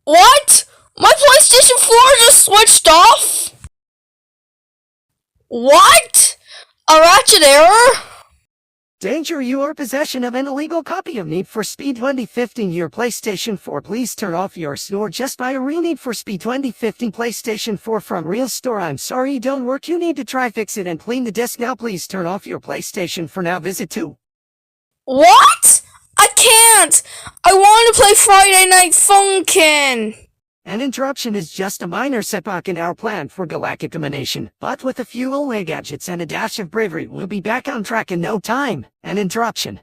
What? My PlayStation 4 just switched off? What? A Ratchet Error? Danger, you are possession of an illegal copy of Need for Speed 2015 your PlayStation 4. Please turn off your store. Just buy a real Need for Speed 2015 PlayStation 4 from real store. I'm sorry it don't work. You need to try fix it and clean the disk now. Please turn off your PlayStation for now. Visit 2. What? I can't! I want to play Friday Night Funkin'! An interruption is just a minor setback in our plan for galactic domination, but with a few OLED gadgets and a dash of bravery, we'll be back on track in no time. An interruption.